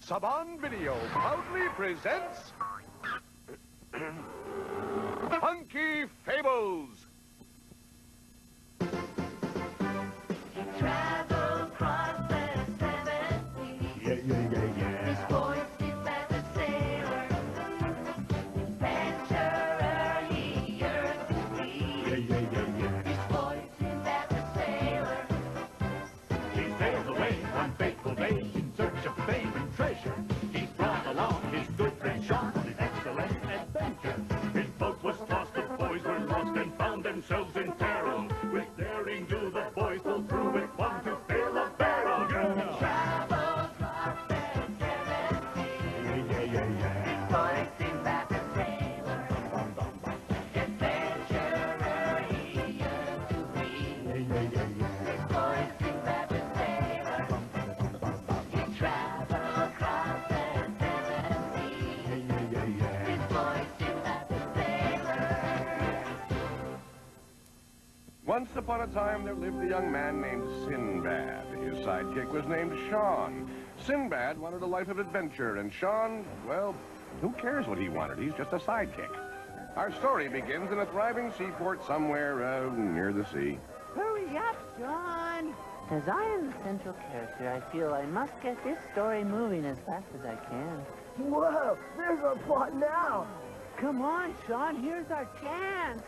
Saban Video proudly presents Funky Fables. Travel across the 7 seas. This boy Sinbad the sailor, adventurer he yearns to be. This boy Sinbad the sailor, He sails away one fateful day in search of fame and treasure. He's brought along his good friend Sean on his excellent adventure. His boat was tossed, the boys were lost and found themselves in peril. With daring do the boys pull through with one to fill a barrel. travel across the 7 seas. This boy Sinbad the sailor, adventurer he yearns to be. This boy Sinbad the sailor, he traveled across the 7 seas. This boy Sinbad the sailor. Once upon a time, there lived a young man named Sinbad. His sidekick was named Sean. Sinbad wanted a life of adventure, and Sean, well, who cares what he wanted? He's just a sidekick. Our story begins in a thriving seaport somewhere near the sea. Hurry up, John. As I am the central character, I feel I must get this story moving as fast as I can. Whoa, there's our plot now. Come on, Sean, here's our chance.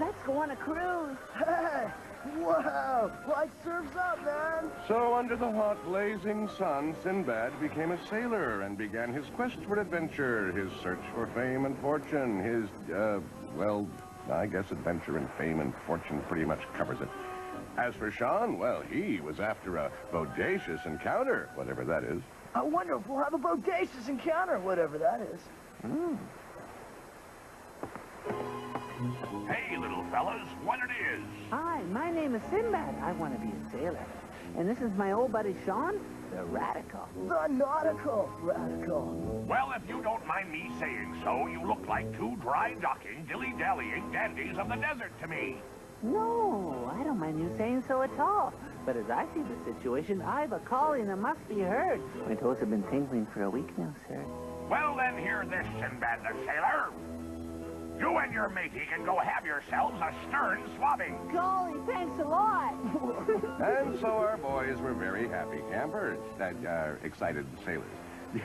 Let's go on a cruise. Hey, whoa, life serves up, man. So, under the hot, blazing sun, Sinbad became a sailor and began his quest for adventure, his search for fame and fortune, his, well, I guess adventure and fame and fortune pretty much covers it. As for Sean, well, he was after a bodacious encounter, whatever that is. I wonder if we'll have a bodacious encounter, whatever that is. Hey, little fellas, what it is? Hi, my name is Sinbad. I want to be a sailor. And this is my old buddy Sean, the radical. The nautical radical. Well, if you don't mind me saying so, you look like two dry-docking, dilly-dallying dandies of the desert to me. No, I don't mind you saying so at all. But as I see the situation, I've a calling that must be heard. My toes have been tingling for a week now, sir. Well, then hear this, Sinbad the sailor. You and your matey can go have yourselves a stern swabbing. Golly, thanks a lot. And so our boys were very happy campers, excited sailors.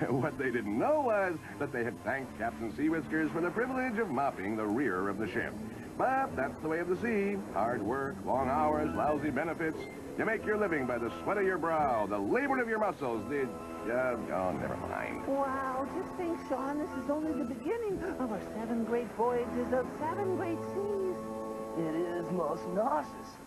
What they didn't know was that they had thanked Captain Sea Whiskers for the privilege of mopping the rear of the ship. But that's the way of the sea. Hard work, long hours, lousy benefits. You make your living by the sweat of your brow, the labor of your muscles, oh, never mind. Wow, just think, Sean, this is only the beginning of our 7 great voyages of 7 great seas. It is most nauseous.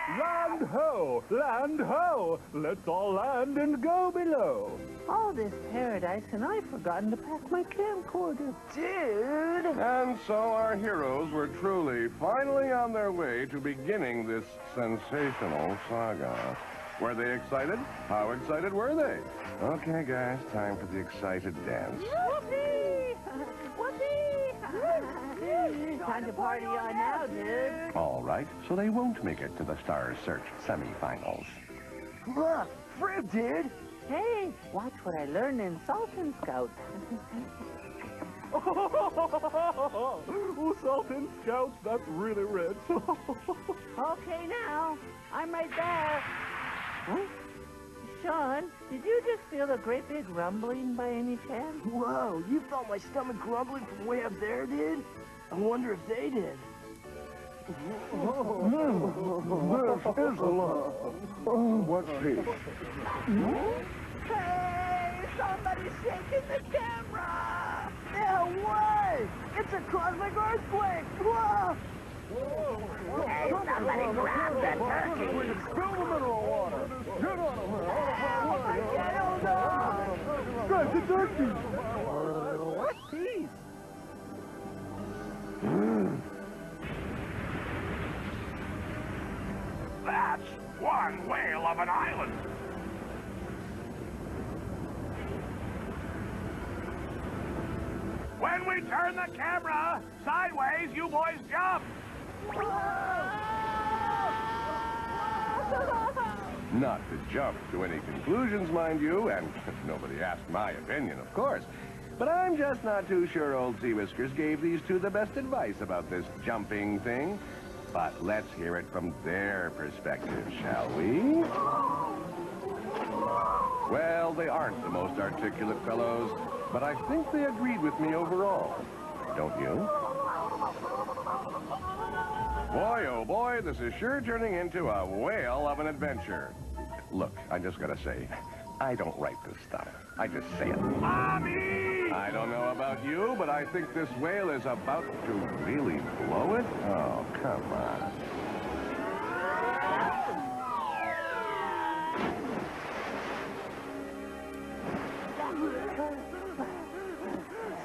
Land ho! Land ho! Let's all land and go below. All this paradise, and I've forgotten to pack my camcorder. Dude! And so our heroes were truly, finally on their way to beginning this sensational saga. Were they excited? How excited were they? Okay, guys, time for the excited dance. Whoopee! Whoopee! Time to party on now, dude. All right, so they won't make it to the Stars Search semifinals. Look, fruit, dude. Hey, watch what I learned in Sultan Scout. Oh, Salt and Scouts, that's really rich. Okay, now. I'm right there. Huh? Sean, did you just feel a great big rumbling by any chance? Whoa, you felt my stomach grumbling from way up there, dude? I wonder if they did. This is a lot. Oh, what peace. Hey, somebody's shaking the camera! No way! It's a cosmic earthquake! Whoa! Hey, somebody grab the turkey! Spill the mineral water. Get on him. Get on! Grab the turkey. What peace? That's one whale of an island. When we turn the camera sideways, you boys jump. Not to jump to any conclusions, mind you, and nobody asked my opinion, of course. But I'm just not too sure old Sea Whiskers gave these two the best advice about this jumping thing. But let's hear it from their perspective, shall we? Well, they aren't the most articulate fellows, but I think they agreed with me overall. Don't you? Boy, oh boy, this is sure turning into a whale of an adventure. Look, I just gotta say, I don't write this stuff. I just say it. Mommy! I don't know about you, but I think this whale is about to really blow it. Oh, come on.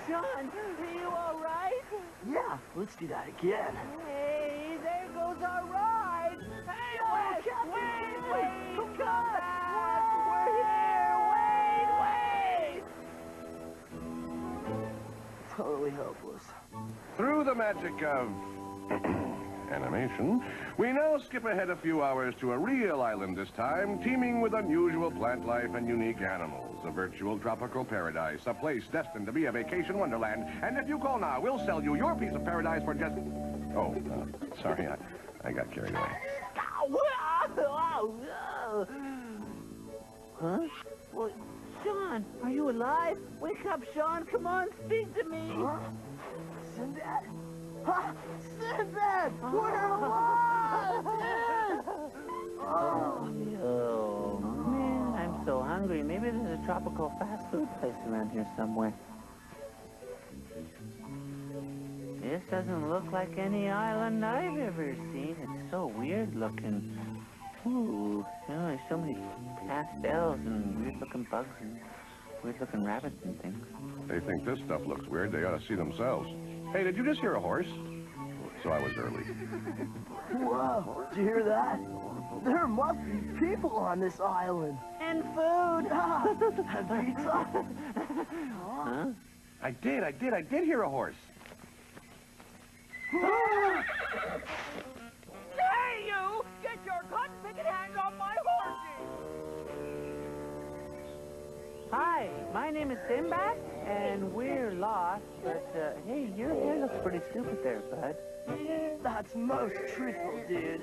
Sean, are you all right? Yeah, let's do that again. Hey, there goes our ride. Hey, wait, come back. We're here. Wait. Totally helpless. Through the magic of animation, we now skip ahead a few hours to a real island this time, teeming with unusual plant life and unique animals. A virtual tropical paradise, a place destined to be a vacation wonderland. And if you call now, we'll sell you your piece of paradise for just... Oh, sorry, I got carried away. Huh? Well, Sean, are you alive? Wake up, Sean. Come on, speak to me. Huh? Sinbad? Huh? Sinbad! We're alive! Oh, man, I'm so hungry. Maybe there's a tropical fast food place around here somewhere. This doesn't look like any island I've ever seen. It's so weird looking. Ooh, you know, there's so many pastels and weird-looking bugs and weird-looking rabbits and things. They think this stuff looks weird. They ought to see themselves. Hey, did you just hear a horse? So I was early. Whoa, did you hear that? There must be people on this island. And food. And pizza. Huh? I did hear a horse. Hey, you! Get your cotton-picking hands off my horses! Hi, my name is Sinbad, and we're lost, but, hey, your hair looks pretty stupid there, bud. That's most truthful, dude.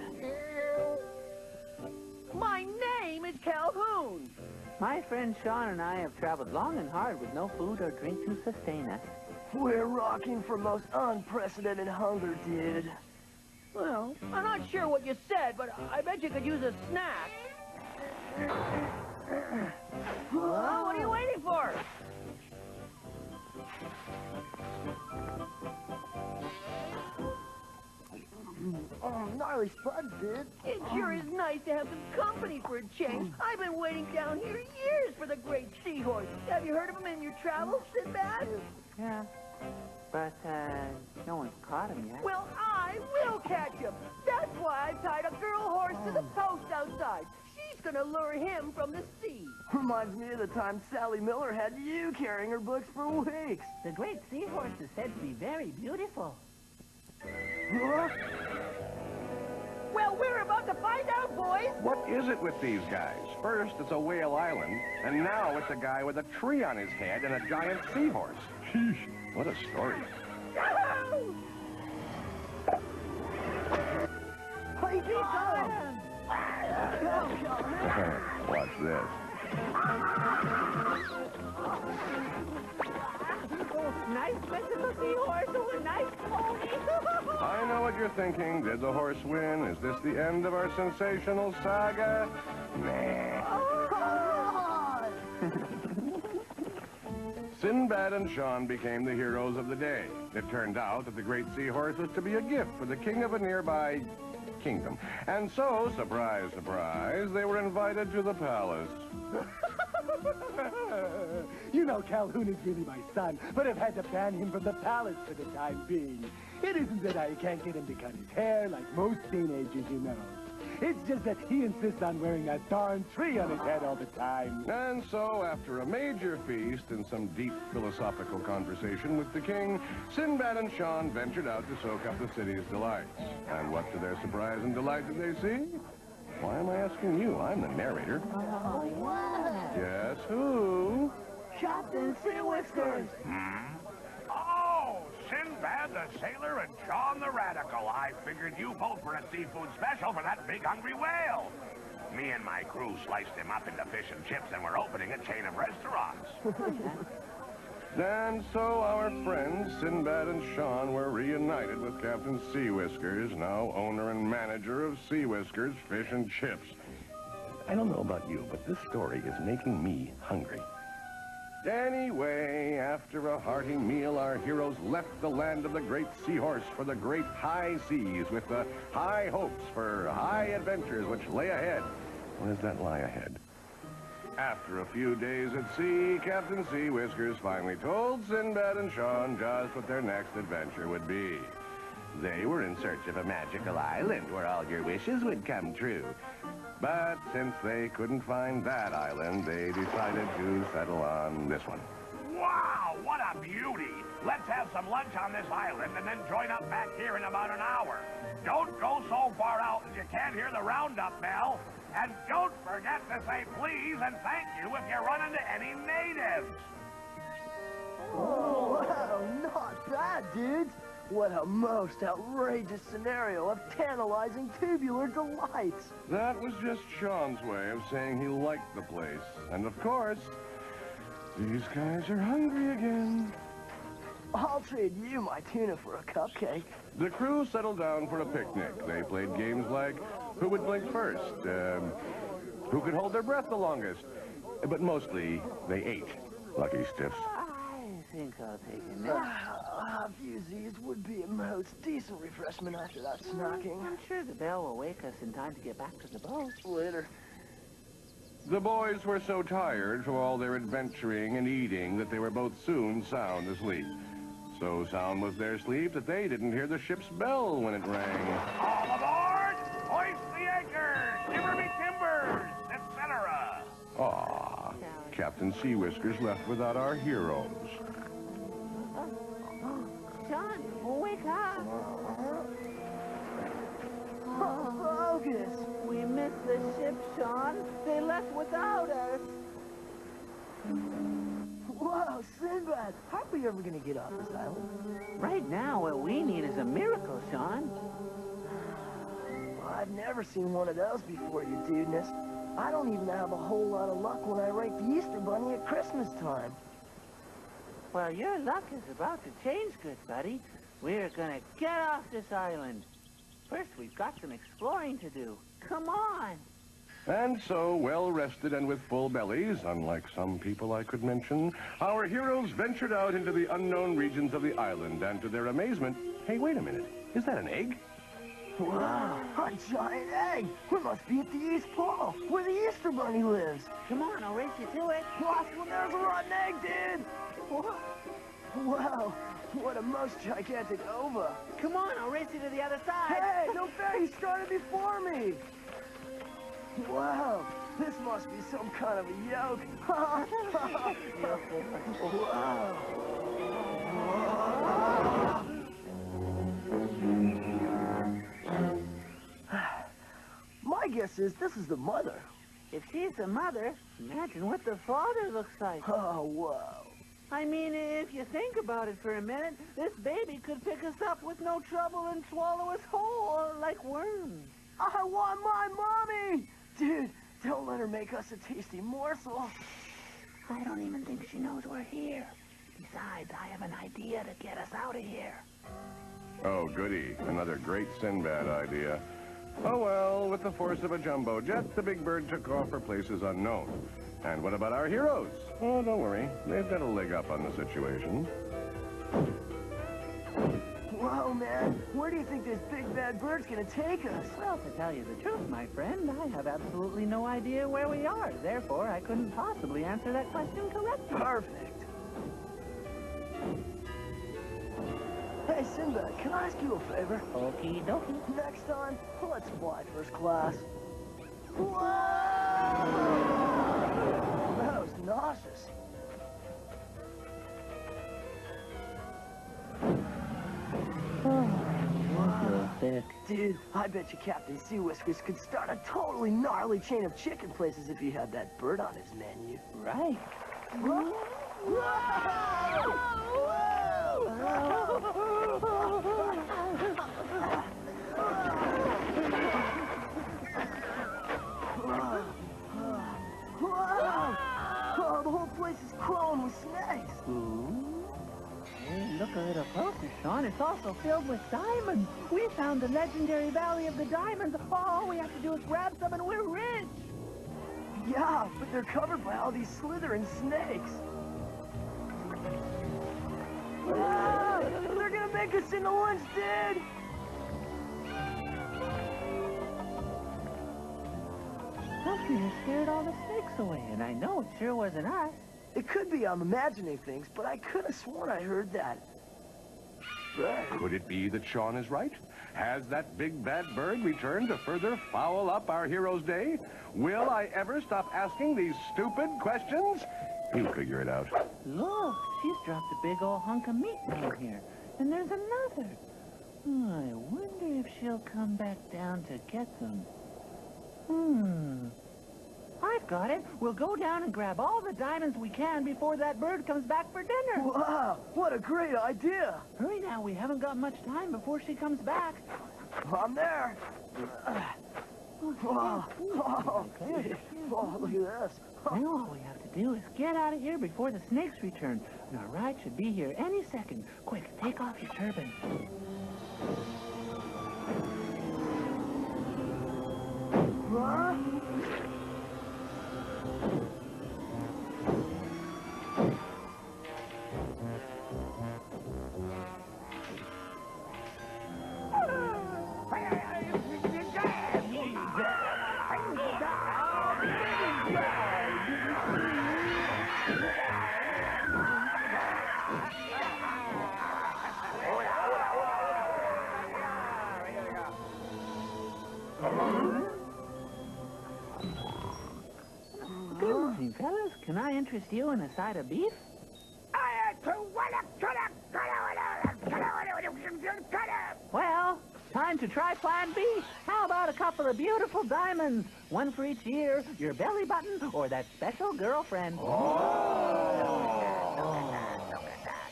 My name is Calhoun. My friend Sean and I have traveled long and hard with no food or drink to sustain us. We're rocking for most unprecedented hunger, dude. Well, I'm not sure what you said, but I bet you could use a snack. Well, what are you waiting for? Oh, gnarly spuds, dude. It sure is nice to have some company for a change. I've been waiting down here years for the great seahorse. Have you heard of him in your travels, Sinbad? Yeah, but, no one's caught him yet. Well, I will catch him. That's why I tied a girl horse to the post outside. She's gonna lure him from the sea. Reminds me of the time Sally Miller had you carrying her books for weeks. The great seahorse is said to be very beautiful. Huh? Well, we're about to find out, boys. What is it with these guys? First, it's a whale island, and now it's a guy with a tree on his head and a giant seahorse. Sheesh, what a story. Yahoo! How you doing? Watch this. Nice physical seahorse with a nice pony. I know what you're thinking. Did the horse win? Is this the end of our sensational saga? Nah. Sinbad and Sean became the heroes of the day. It turned out that the great seahorse was to be a gift for the king of a nearby kingdom. And so, surprise, surprise, they were invited to the palace. You know Calhoun is really my son, but I've had to ban him from the palace for the time being. It isn't that I can't get him to cut his hair like most teenagers, you know. It's just that he insists on wearing that darn tree on his head all the time. And so, after a major feast and some deep philosophical conversation with the king, Sinbad and Sean ventured out to soak up the city's delights. And what, to their surprise and delight, did they see? Why am I asking you? I'm the narrator. Oh, yeah. Yes, who? Captain Sea Whiskers. Oh, Sinbad the Sailor and John the Radical. I figured you both were a seafood special for that big hungry whale. Me and my crew sliced him up into fish and chips, and we're opening a chain of restaurants. And so our friends, Sinbad and Sean, were reunited with Captain Sea Whiskers, now owner and manager of Sea Whiskers Fish and Chips. I don't know about you, but this story is making me hungry. Anyway, after a hearty meal, our heroes left the land of the great seahorse for the great high seas with the high hopes for high adventures which lay ahead. Or does that lie ahead? After a few days at sea, Captain Sea Whiskers finally told Sinbad and Sean just what their next adventure would be. They were in search of a magical island where all your wishes would come true. But since they couldn't find that island, they decided to settle on this one. Wow, what a beauty! Let's have some lunch on this island and then join up back here in about an hour. Don't go so far out that you can't hear the roundup bell. And don't forget to say please and thank you if you run into any natives. Oh, wow, not bad, dudes. What a most outrageous scenario of tantalizing tubular delights. That was just Sean's way of saying he liked the place. And of course, these guys are hungry again. I'll trade you my tuna for a cupcake. The crew settled down for a picnic. They played games like who would blink first, who could hold their breath the longest. But mostly, they ate. Lucky stiffs. I think I'll take a nap. A few Z's would be a most decent refreshment after that snacking. I'm sure the bell will wake us in time to get back to the boat. Later. The boys were so tired from all their adventuring and eating that they were both soon sound asleep. So sound was their sleep that they didn't hear the ship's bell when it rang. All aboard! Hoist the anchors! Shiver me timbers! Etc. Aw, Captain Sea Whiskers left without our heroes. John, wake up. Focus. We missed the ship, Sean. They left without us. Wow, Sinbad, how are we ever going to get off this island? Right now, what we need is a miracle, Sean. I've never seen one of those before, you dudeness. I don't even have a whole lot of luck when I rake the Easter Bunny at Christmas time. Well, your luck is about to change, good buddy. We're gonna get off this island. First, we've got some exploring to do. Come on. And so, well-rested and with full bellies, unlike some people I could mention, our heroes ventured out into the unknown regions of the island, and to their amazement, hey, wait a minute, is that an egg? Wow, a giant egg! We must be at the East Pole, where the Easter Bunny lives. Come on, I'll race you to it. Watch when there's a rotten egg, dude! Wow, what a most gigantic ova. Come on, I'll race you to the other side. Hey, no fair, he started before me. Wow, this must be some kind of a yoke. Wow. My guess is this is the mother. If she's the mother, imagine what the father looks like. Oh, wow. I mean, if you think about it for a minute, this baby could pick us up with no trouble and swallow us whole like worms. I want my mommy! Dude, don't let her make us a tasty morsel. I don't even think she knows we're here. Besides, I have an idea to get us out of here. Oh, goody. Another great Sinbad idea. Oh, well, with the force of a jumbo jet, the big bird took off for places unknown. And what about our heroes? Oh, don't worry. They've got a leg up on the situation. Whoa, man. Where do you think this big bad bird's gonna take us? Well, to tell you the truth, my friend, I have absolutely no idea where we are. Therefore, I couldn't possibly answer that question correctly. Perfect. Hey, Sinbad, can I ask you a favor? Okie dokie. Next time, let's fly first class. Whoa! That was nauseous. Whoa. thick. Dude, I bet you Captain Sea Whiskers could start a totally gnarly chain of chicken places if he had that bird on his menu. Right. Whoa! Oh, the whole place is crawling with snakes. Hey, look a little closer, Sean. It's also filled with diamonds. We found the legendary Valley of the Diamonds. All we have to do is grab some and we're rich. Yeah, but they're covered by all these slithering snakes. Ah, they're gonna make us into lunch, dude! Something scared all the snakes away, and I know it sure wasn't us. It could be I'm imagining things, but I could have sworn I heard that. Bird. Could it be that Sean is right? Has that big bad bird returned to further foul up our hero's day? Will I ever stop asking these stupid questions? He'll figure it out. Look, she's dropped a big old hunk of meat down here. And there's another. I wonder if she'll come back down to get them. I've got it. We'll go down and grab all the diamonds we can before that bird comes back for dinner. Wow, what a great idea! Hurry now, we haven't got much time before she comes back. I'm there. Oh, look at this. Now all we have to do is get out of here before the snakes return. And our ride should be here any second. Quick, take off your turban. Huh? Good morning, fellas. Can I interest you in a side of beef? Well, time to try Plan B. How about a couple of beautiful diamonds? One for each ear, your belly button, or that special girlfriend.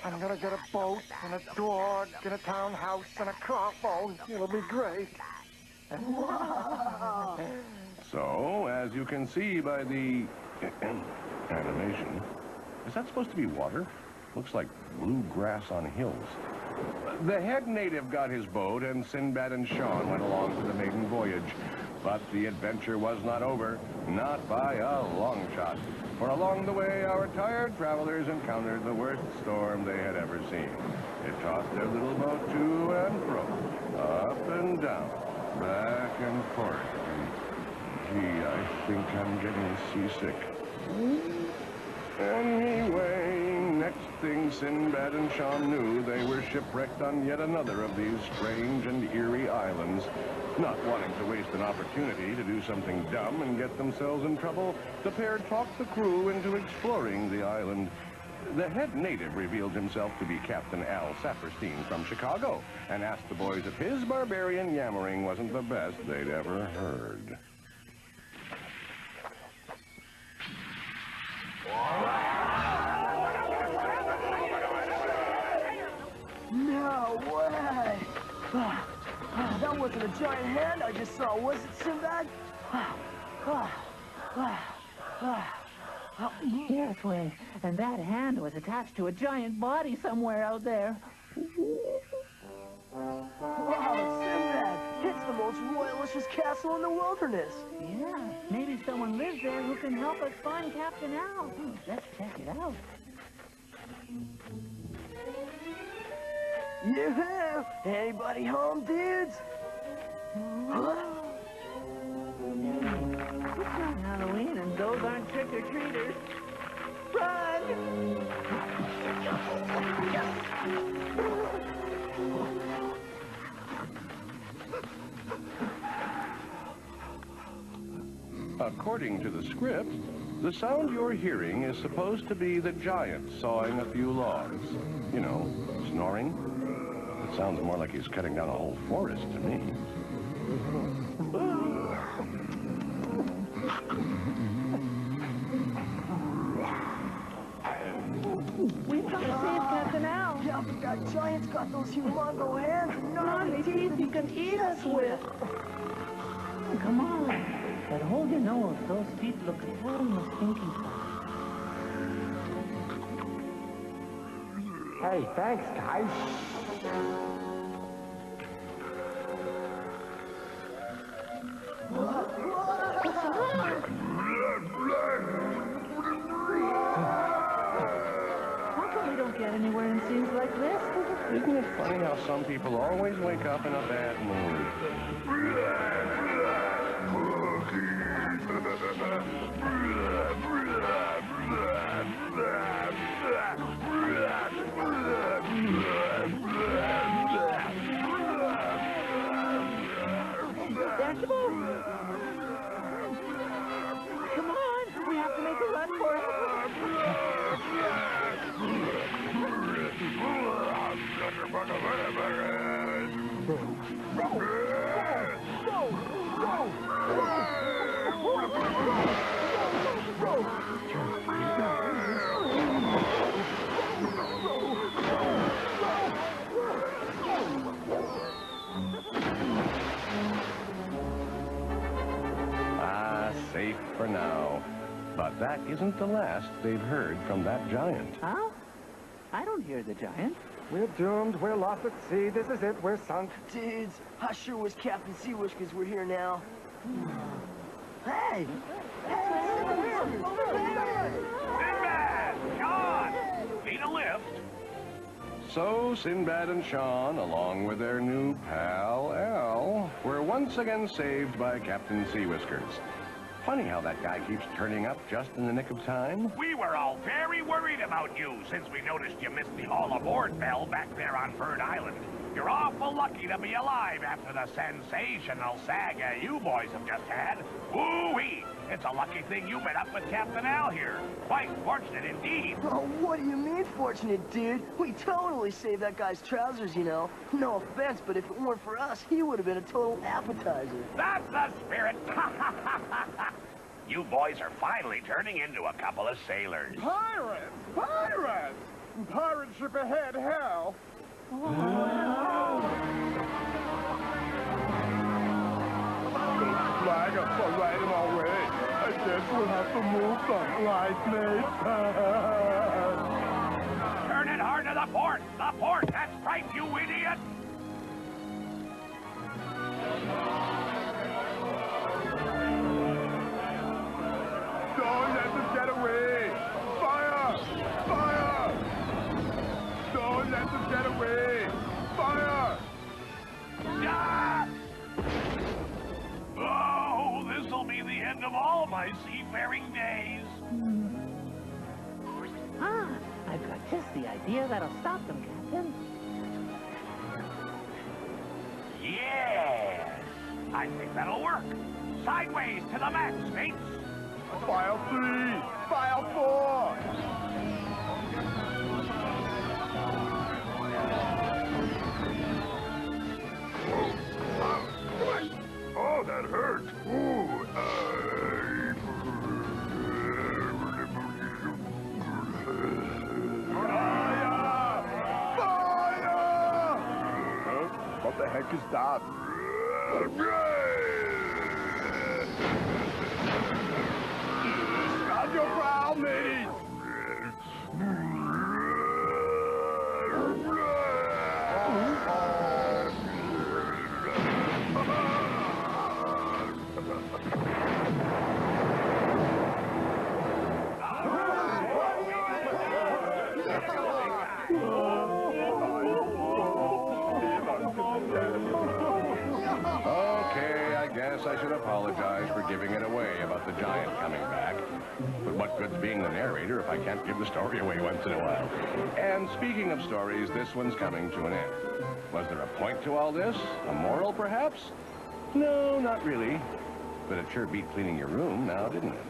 I'm gonna get a boat and a dog and a townhouse and a crossbow. It'll be great. So, as you can see by the animation, is that supposed to be water? Looks like blue grass on hills. The head native got his boat, and Sinbad and Sean went along for the maiden voyage. But the adventure was not over, not by a long shot. For along the way, our tired travelers encountered the worst storm they had ever seen. It tossed their little boat to and fro, up and down, back and forth. And, gee, I think I'm getting seasick. Anyway, next thing Sinbad and Sean knew, they were shipwrecked on yet another of these strange and eerie islands. Not wanting to waste an opportunity to do something dumb and get themselves in trouble, the pair talked the crew into exploring the island. The head native revealed himself to be Captain Al Saperstein from Chicago and asked the boys if his barbarian yammering wasn't the best they'd ever heard. No way! That wasn't a giant hand I just saw, was it, Sinbad? Yes, Wing. And that hand was attached to a giant body somewhere out there. Wow, Sinbad! It's the most royalicious castle in the wilderness. Yeah, maybe someone lives there who can help us find Captain Al. Let's check it out. Yoo-hoo! Anybody home, dudes? It's not Halloween, and those aren't trick-or-treaters. Run! According to the script, the sound you're hearing is supposed to be the giant sawing a few logs. You know, snoring. But Sounds more like he's cutting down a whole forest to me. We've got to save Captain Al. Yeah, but that giant's got those humongo hands and Gnarly teeth he can eat us with. Come on. But hold your nose. Those feet look a little stinky. Hey, thanks, guys. How come we don't get anywhere in scenes like this? Isn't it funny how some people always wake up in a bad mood? There's the boat. Come on, we have to make a run for it. Safe for now. But that isn't the last they've heard from that giant. Huh? I don't hear the giant. We're doomed. We're lost at sea. This is it. We're sunk. Dudes, I sure wish Captain Seawhiskers were here now. Hey! Sinbad! Sean! Need a lift? So Sinbad and Sean, along with their new pal, Al, were once again saved by Captain Seawhiskers. Funny how that guy keeps turning up just in the nick of time. We were all very worried about you since we noticed you missed the all-aboard bell back there on Bird Island. You're awful lucky to be alive after the sensational saga you boys have just had. Woo-wee! It's a lucky thing you met up with Captain Al here. Quite fortunate indeed. Oh, what do you mean fortunate, dude? We totally saved that guy's trousers, you know. No offense, but if it weren't for us, he would have been a total appetizer. That's the spirit. You boys are finally turning into a couple of sailors. Pirates! Pirates! Pirate ship ahead, hell! Flag up for right in our way. I guess we'll have to move some light, mate. Turn it hard to the port! The port! That's right, you idiot! Don't let them get away! Fire! Fire! Don't let them get away! Fire! Ah! Oh, this'll be the end of all my seafaring days. Ah, I've got just the idea that'll stop them, Captain. Yes! I think that'll work. Sideways to the max, mates. File 3! File 4! Oh, that hurt. Ooh, What the heck is that? Stand your ground, mateys! Okay, I guess I should apologize for giving it away about the giant coming back. But what good's being the narrator if I can't give the story away once in a while? And speaking of stories, this one's coming to an end. Was there a point to all this? A moral, perhaps? No, not really. But it sure beat cleaning your room now, didn't it?